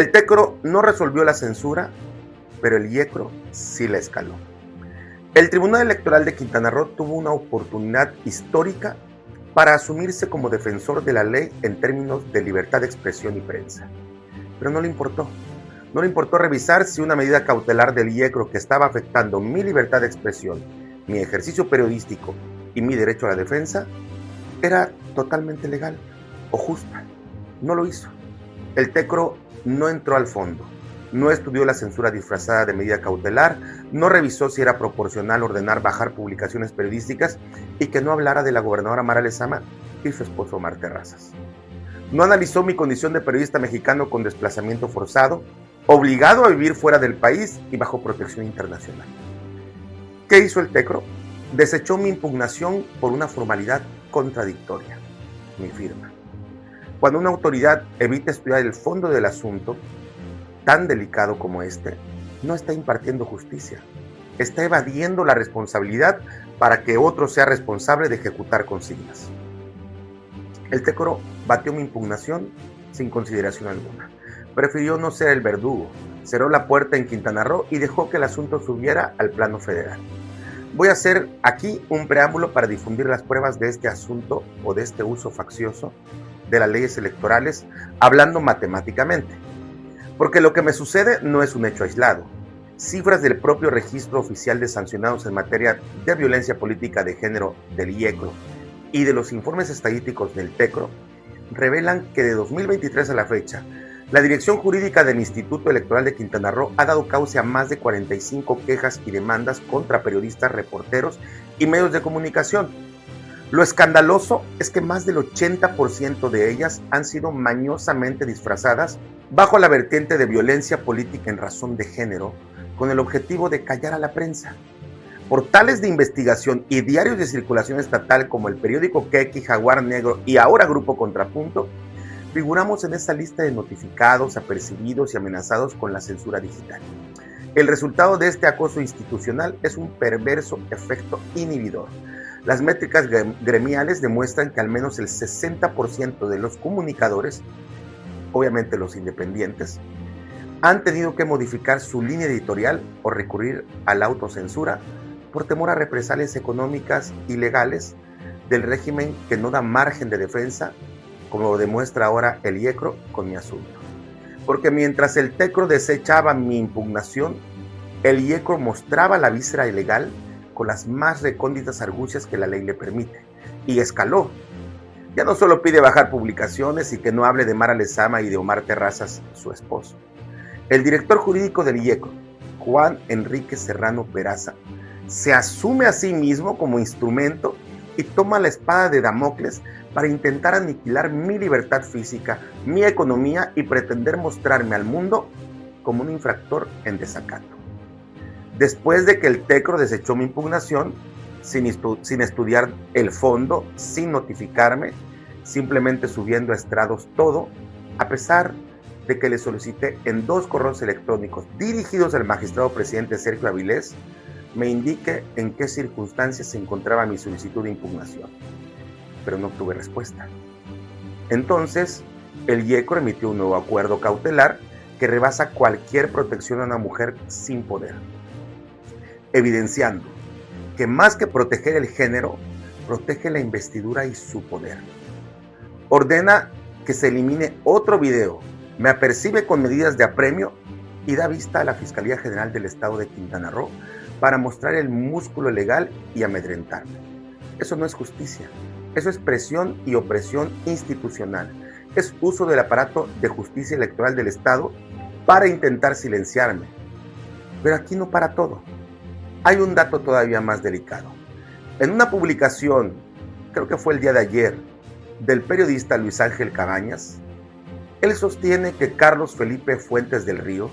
El TECRO no resolvió la censura, pero el IECRO sí la escaló. El Tribunal Electoral de Quintana Roo tuvo una oportunidad histórica para asumirse como defensor de la ley en términos de libertad de expresión y prensa. Pero no le importó. No le importó revisar si una medida cautelar del IECRO que estaba afectando mi libertad de expresión, mi ejercicio periodístico y mi derecho a la defensa era totalmente legal o justa. No lo hizo. El TECRO no entró al fondo, no estudió la censura disfrazada de medida cautelar, no revisó si era proporcional ordenar bajar publicaciones periodísticas y que no hablara de la gobernadora Mara Lezama y su esposo Omar Terrazas. No analizó mi condición de periodista mexicano con desplazamiento forzado, obligado a vivir fuera del país y bajo protección internacional. ¿Qué hizo el TECRO? Desechó mi impugnación por una formalidad contradictoria, mi firma. Cuando una autoridad evita estudiar el fondo del asunto, tan delicado como este, no está impartiendo justicia, está evadiendo la responsabilidad para que otro sea responsable de ejecutar consignas. El TECRO batió mi impugnación sin consideración alguna. Prefirió no ser el verdugo, cerró la puerta en Quintana Roo y dejó que el asunto subiera al plano federal. Voy a hacer aquí un preámbulo para difundir las pruebas de este asunto o de este uso faccioso de las leyes electorales, hablando matemáticamente. Porque lo que me sucede no es un hecho aislado. Cifras del propio registro oficial de sancionados en materia de violencia política de género del IECRO y de los informes estadísticos del TECRO revelan que de 2023 a la fecha, la Dirección Jurídica del Instituto Electoral de Quintana Roo ha dado cauce a más de 45 quejas y demandas contra periodistas, reporteros y medios de comunicación. Lo escandaloso es que más del 80% de ellas han sido mañosamente disfrazadas bajo la vertiente de violencia política en razón de género, con el objetivo de callar a la prensa. Portales de investigación y diarios de circulación estatal como el periódico Keki, Jaguar Negro y ahora Grupo Contrapunto, figuramos en esta lista de notificados, apercibidos y amenazados con la censura digital. El resultado de este acoso institucional es un perverso efecto inhibidor. Las métricas gremiales demuestran que al menos el 60% de los comunicadores, obviamente los independientes, han tenido que modificar su línea editorial o recurrir a la autocensura por temor a represalias económicas y legales del régimen que no da margen de defensa, como lo demuestra ahora el IECRO con mi asunto. Porque mientras el TECRO desechaba mi impugnación, el IECRO mostraba la víscera ilegal con las más recónditas argucias que la ley le permite, y escaló. Ya no solo pide bajar publicaciones y que no hable de Mara Lezama y de Omar Terrazas, su esposo. El director jurídico del IECRO, Juan Enrique Serrano Peraza, se asume a sí mismo como instrumento y toma la espada de Damocles para intentar aniquilar mi libertad física, mi economía y pretender mostrarme al mundo como un infractor en desacato. Después de que el TECRO desechó mi impugnación, sin estudiar el fondo, sin notificarme, simplemente subiendo a estrados todo, a pesar de que le solicité en 2 correos electrónicos dirigidos al magistrado presidente Sergio Avilés, me indique en qué circunstancias se encontraba mi solicitud de impugnación, pero no obtuve respuesta. Entonces, el IECRO emitió un nuevo acuerdo cautelar que rebasa cualquier protección a una mujer sin poder, evidenciando que más que proteger el género, protege la investidura y su poder. Ordena que se elimine otro video, me apercibe con medidas de apremio y da vista a la Fiscalía General del Estado de Quintana Roo para mostrar el músculo legal y amedrentarme. Eso no es justicia, eso es presión y opresión institucional, es uso del aparato de justicia electoral del Estado para intentar silenciarme. Pero aquí no para todo. Hay un dato todavía más delicado. En una publicación, creo que fue el día de ayer, del periodista Luis Ángel Cabañas, él sostiene que Carlos Felipe Fuentes del Río,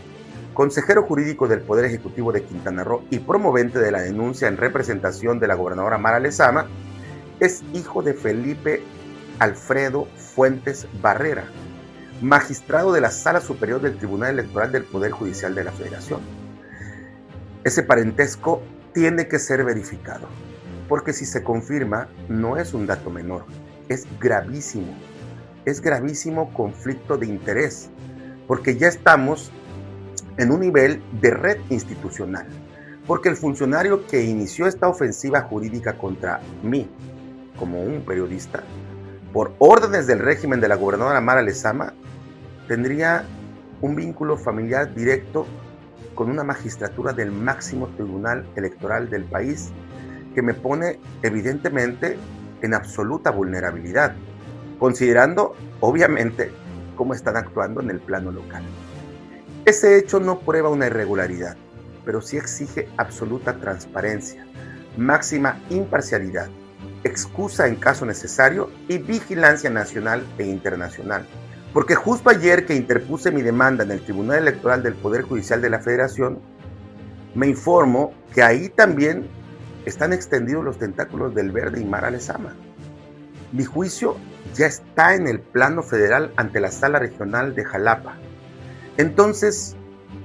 consejero jurídico del Poder Ejecutivo de Quintana Roo y promovente de la denuncia en representación de la gobernadora Mara Lezama, es hijo de Felipe Alfredo Fuentes Barrera, magistrado de la Sala Superior del Tribunal Electoral del Poder Judicial de la Federación. Ese parentesco tiene que ser verificado, porque si se confirma, no es un dato menor, es gravísimo conflicto de interés, porque ya estamos en un nivel de red institucional, porque el funcionario que inició esta ofensiva jurídica contra mí, como un periodista, por órdenes del régimen de la gobernadora Mara Lezama, tendría un vínculo familiar directo con una magistratura del máximo tribunal electoral del país, que me pone evidentemente en absoluta vulnerabilidad, considerando obviamente cómo están actuando en el plano local. Ese hecho no prueba una irregularidad, pero sí exige absoluta transparencia, máxima imparcialidad, excusa en caso necesario y vigilancia nacional e internacional. Porque justo ayer que interpuse mi demanda en el Tribunal Electoral del Poder Judicial de la Federación, me informo que ahí también están extendidos los tentáculos del Verde y Mara Lezama. Mi juicio ya está en el plano federal ante la Sala Regional de Jalapa. Entonces,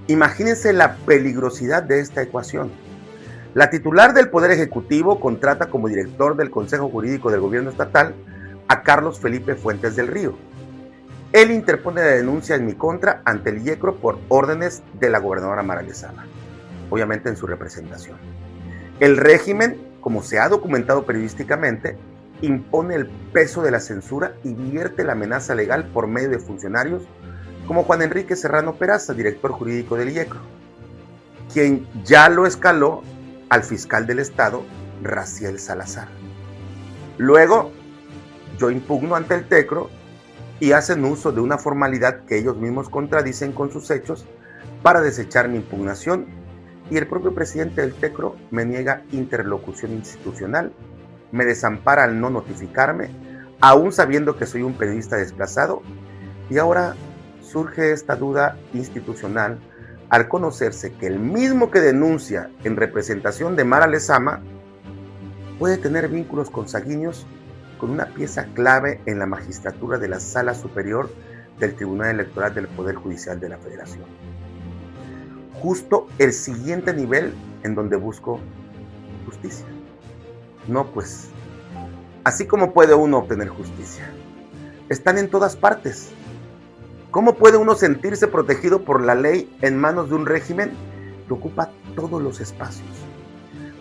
imagínense la peligrosidad de esta ecuación. La titular del Poder Ejecutivo contrata como director del Consejo Jurídico del Gobierno Estatal a Carlos Felipe Fuentes del Río. Él interpone la denuncia en mi contra ante el IECRO por órdenes de la gobernadora Mara Lezama, obviamente en su representación. El régimen, como se ha documentado periodísticamente, impone el peso de la censura y vierte la amenaza legal por medio de funcionarios como Juan Enrique Serrano Peraza, director jurídico del IECRO, quien ya lo escaló al fiscal del Estado, Raciel Salazar. Luego, yo impugno ante el TECRO y hacen uso de una formalidad que ellos mismos contradicen con sus hechos para desechar mi impugnación, y el propio presidente del TECRO me niega interlocución institucional, me desampara al no notificarme, aún sabiendo que soy un periodista desplazado, y ahora surge esta duda institucional al conocerse que el mismo que denuncia en representación de Mara Lezama puede tener vínculos consanguíneos con una pieza clave en la magistratura de la Sala Superior del Tribunal Electoral del Poder Judicial de la Federación. Justo el siguiente nivel en donde busco justicia. No, pues, así como puede uno obtener justicia, están en todas partes. ¿Cómo puede uno sentirse protegido por la ley en manos de un régimen que ocupa todos los espacios?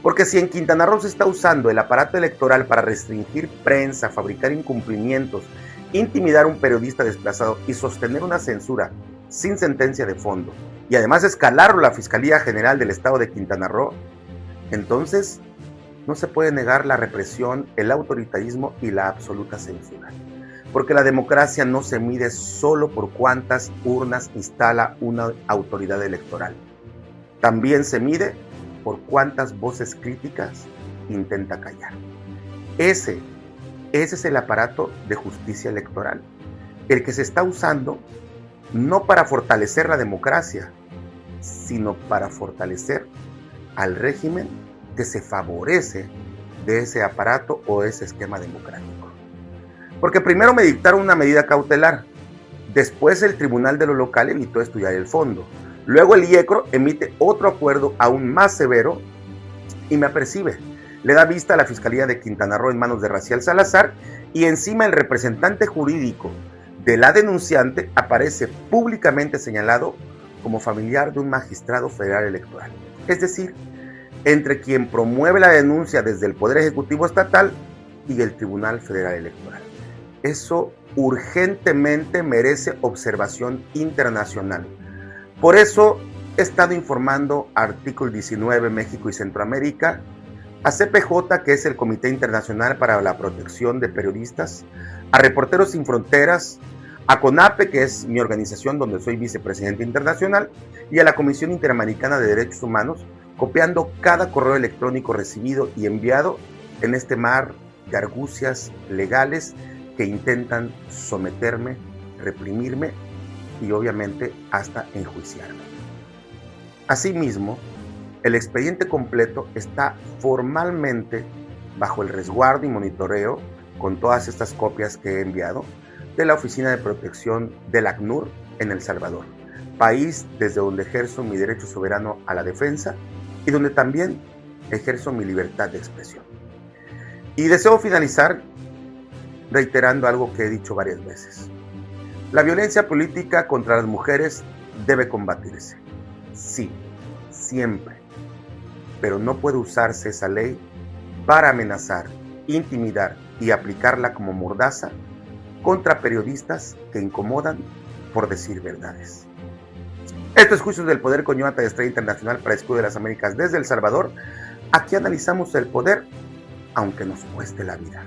Porque si en Quintana Roo se está usando el aparato electoral para restringir prensa, fabricar incumplimientos, intimidar a un periodista desplazado y sostener una censura sin sentencia de fondo, y además escalarlo a la Fiscalía General del Estado de Quintana Roo, entonces no se puede negar la represión, el autoritarismo y la absoluta censura. Porque la democracia no se mide solo por cuántas urnas instala una autoridad electoral. También se mide por cuántas voces críticas intenta callar. Ese es el aparato de justicia electoral, el que se está usando no para fortalecer la democracia, sino para fortalecer al régimen que se favorece de ese aparato o ese esquema democrático. Porque primero me dictaron una medida cautelar, después el Tribunal de lo Local evitó estudiar el fondo, luego el IECRO emite otro acuerdo aún más severo y me apercibe. Le da vista a la Fiscalía de Quintana Roo en manos de Raciel Salazar y encima el representante jurídico de la denunciante aparece públicamente señalado como familiar de un magistrado federal electoral. Es decir, entre quien promueve la denuncia desde el Poder Ejecutivo Estatal y el Tribunal Federal Electoral. Eso urgentemente merece observación internacional. Por eso he estado informando a Artículo 19 México y Centroamérica, a CPJ, que es el Comité Internacional para la Protección de Periodistas, a Reporteros Sin Fronteras, a CONAPE, que es mi organización donde soy vicepresidente internacional, y a la Comisión Interamericana de Derechos Humanos, copiando cada correo electrónico recibido y enviado en este mar de argucias legales que intentan someterme, reprimirme y obviamente hasta enjuiciarme. Asimismo, el expediente completo está formalmente bajo el resguardo y monitoreo, con todas estas copias que he enviado, de la Oficina de Protección del ACNUR en El Salvador, país desde donde ejerzo mi derecho soberano a la defensa y donde también ejerzo mi libertad de expresión. Y deseo finalizar reiterando algo que he dicho varias veces. La violencia política contra las mujeres debe combatirse. Sí, siempre. Pero no puede usarse esa ley para amenazar, intimidar y aplicarla como mordaza contra periodistas que incomodan por decir verdades. Esto es Juicios del Poder con Jonathan Estrella Internacional para Escudo de las Américas desde El Salvador. Aquí analizamos el poder, aunque nos cueste la vida.